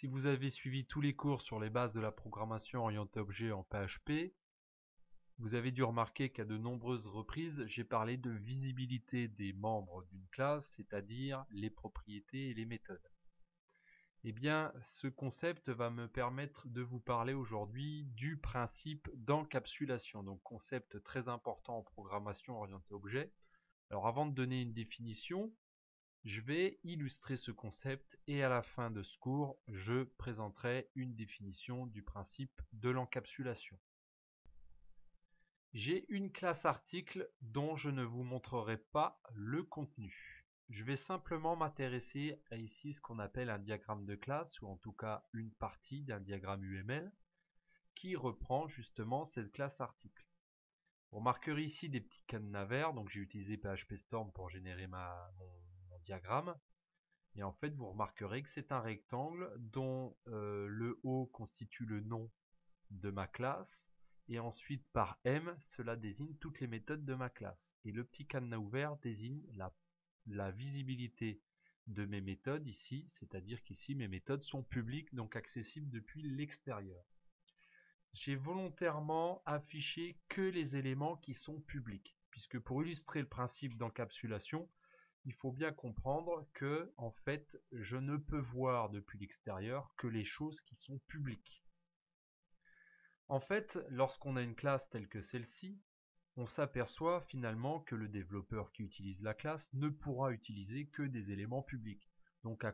Si vous avez suivi tous les cours sur les bases de la programmation orientée objet en PHP, vous avez dû remarquer qu'à de nombreuses reprises, j'ai parlé de visibilité des membres d'une classe, c'est-à-dire les propriétés et les méthodes. Eh bien, ce concept va me permettre de vous parler aujourd'hui du principe d'encapsulation, donc concept très important en programmation orientée objet. Alors avant de donner une définition, je vais illustrer ce concept et à la fin de ce cours, je présenterai une définition du principe de l'encapsulation. J'ai une classe article dont je ne vous montrerai pas le contenu. Je vais simplement m'intéresser à ici ce qu'on appelle un diagramme de classe, ou en tout cas une partie d'un diagramme UML, qui reprend justement cette classe article. Vous remarquerez ici des petits cadenas verts, donc j'ai utilisé PHP Storm pour générer mon diagramme. Et en fait, vous remarquerez que c'est un rectangle dont le haut constitue le nom de ma classe. Et ensuite, par M, cela désigne toutes les méthodes de ma classe. Et le petit cadenas ouvert désigne la visibilité de mes méthodes ici, c'est-à-dire qu'ici, mes méthodes sont publiques, donc accessibles depuis l'extérieur. J'ai volontairement affiché que les éléments qui sont publics, puisque pour illustrer le principe d'encapsulation, il faut bien comprendre que, en fait, je ne peux voir depuis l'extérieur que les choses qui sont publiques. En fait, lorsqu'on a une classe telle que celle-ci, on s'aperçoit finalement que le développeur qui utilise la classe ne pourra utiliser que des éléments publics. Donc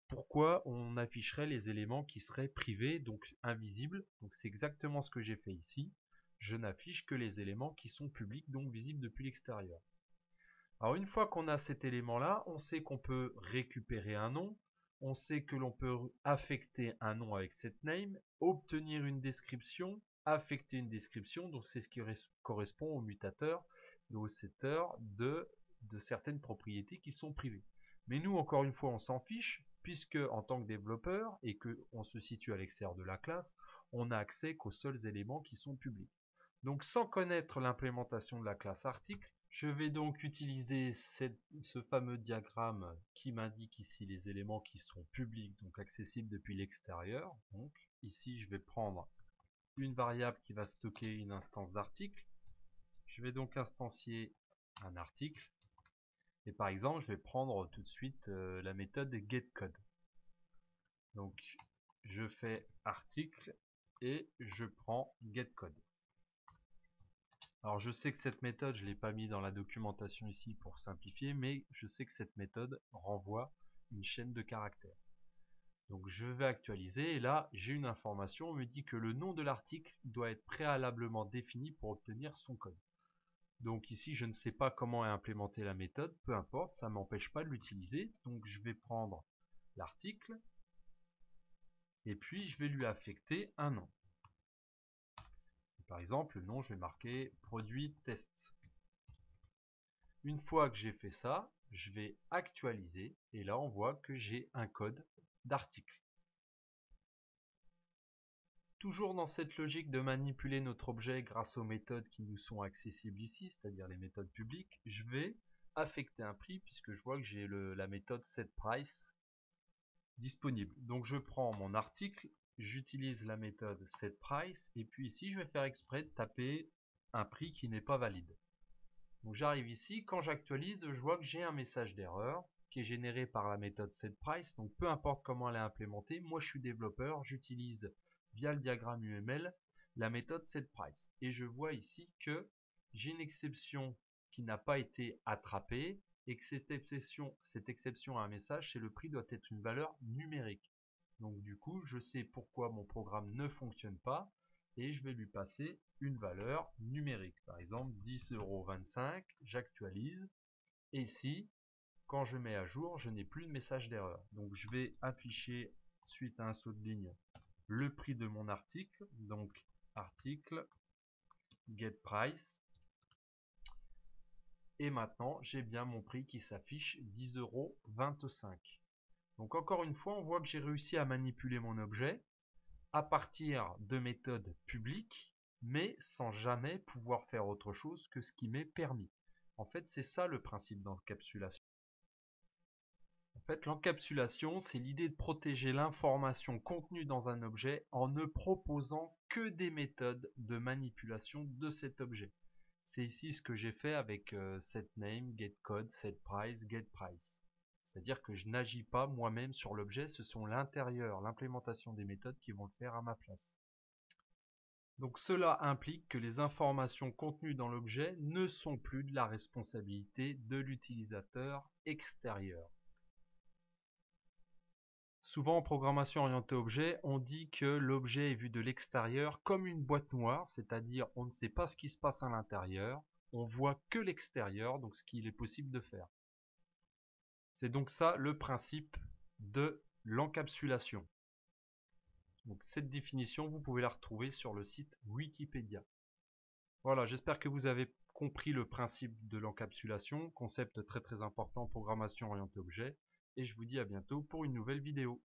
pourquoi on afficherait les éléments qui seraient privés, donc invisibles? Donc c'est exactement ce que j'ai fait ici. Je n'affiche que les éléments qui sont publics, donc visibles depuis l'extérieur. Alors une fois qu'on a cet élément-là, on sait qu'on peut récupérer un nom, on sait que l'on peut affecter un nom avec setName, obtenir une description, affecter une description, donc c'est ce qui correspond au mutateur et au setter de certaines propriétés qui sont privées. Mais nous, encore une fois, on s'en fiche, puisque en tant que développeur et qu'on se situe à l'extérieur de la classe, on n'a accès qu'aux seuls éléments qui sont publics. Donc sans connaître l'implémentation de la classe article, je vais donc utiliser ce fameux diagramme qui m'indique ici les éléments qui sont publics, donc accessibles depuis l'extérieur. Donc ici, je vais prendre une variable qui va stocker une instance d'article. Je vais donc instancier un article. Et par exemple, je vais prendre tout de suite la méthode getCode. Donc je fais article et je prends getCode. Alors je sais que cette méthode, je ne l'ai pas mis dans la documentation ici pour simplifier, mais je sais que cette méthode renvoie une chaîne de caractères. Donc je vais actualiser et là j'ai une information, on me dit que le nom de l'article doit être préalablement défini pour obtenir son code. Donc ici je ne sais pas comment est implémentée la méthode, peu importe, ça ne m'empêche pas de l'utiliser. Donc je vais prendre l'article et puis je vais lui affecter un nom. Par exemple, le nom, je vais marquer produit test. Une fois que j'ai fait ça, je vais actualiser et là on voit que j'ai un code d'article. Toujours dans cette logique de manipuler notre objet grâce aux méthodes qui nous sont accessibles ici, c'est-à-dire les méthodes publiques, je vais affecter un prix puisque je vois que j'ai la méthode setPrice disponible. Donc je prends mon article, j'utilise la méthode setPrice et puis ici je vais faire exprès de taper un prix qui n'est pas valide. Donc j'arrive ici, quand j'actualise, je vois que j'ai un message d'erreur qui est généré par la méthode setPrice. Donc peu importe comment elle est implémentée, moi je suis développeur, j'utilise via le diagramme UML la méthode setPrice. Et je vois ici que j'ai une exception qui n'a pas été attrapée et que cette exception a un message, c'est le prix doit être une valeur numérique. Donc du coup, je sais pourquoi mon programme ne fonctionne pas et je vais lui passer une valeur numérique. Par exemple, 10,25 €, j'actualise. Et ici, quand je mets à jour, je n'ai plus de message d'erreur. Donc je vais afficher, suite à un saut de ligne, le prix de mon article. Donc article, getPrice. Et maintenant, j'ai bien mon prix qui s'affiche 10,25 €. Donc encore une fois, on voit que j'ai réussi à manipuler mon objet à partir de méthodes publiques, mais sans jamais pouvoir faire autre chose que ce qui m'est permis. En fait, c'est ça le principe d'encapsulation. En fait, l'encapsulation, c'est l'idée de protéger l'information contenue dans un objet en ne proposant que des méthodes de manipulation de cet objet. C'est ici ce que j'ai fait avec setName, getCode, setPrice, getPrice. C'est-à-dire que je n'agis pas moi-même sur l'objet, ce sont l'intérieur, l'implémentation des méthodes qui vont le faire à ma place. Donc cela implique que les informations contenues dans l'objet ne sont plus de la responsabilité de l'utilisateur extérieur. Souvent en programmation orientée objet, on dit que l'objet est vu de l'extérieur comme une boîte noire, c'est-à-dire on ne sait pas ce qui se passe à l'intérieur, on voit que l'extérieur, donc ce qu'il est possible de faire. C'est donc ça le principe de l'encapsulation. Donc cette définition, vous pouvez la retrouver sur le site Wikipédia. Voilà, j'espère que vous avez compris le principe de l'encapsulation, concept très important en programmation orientée objet, et je vous dis à bientôt pour une nouvelle vidéo.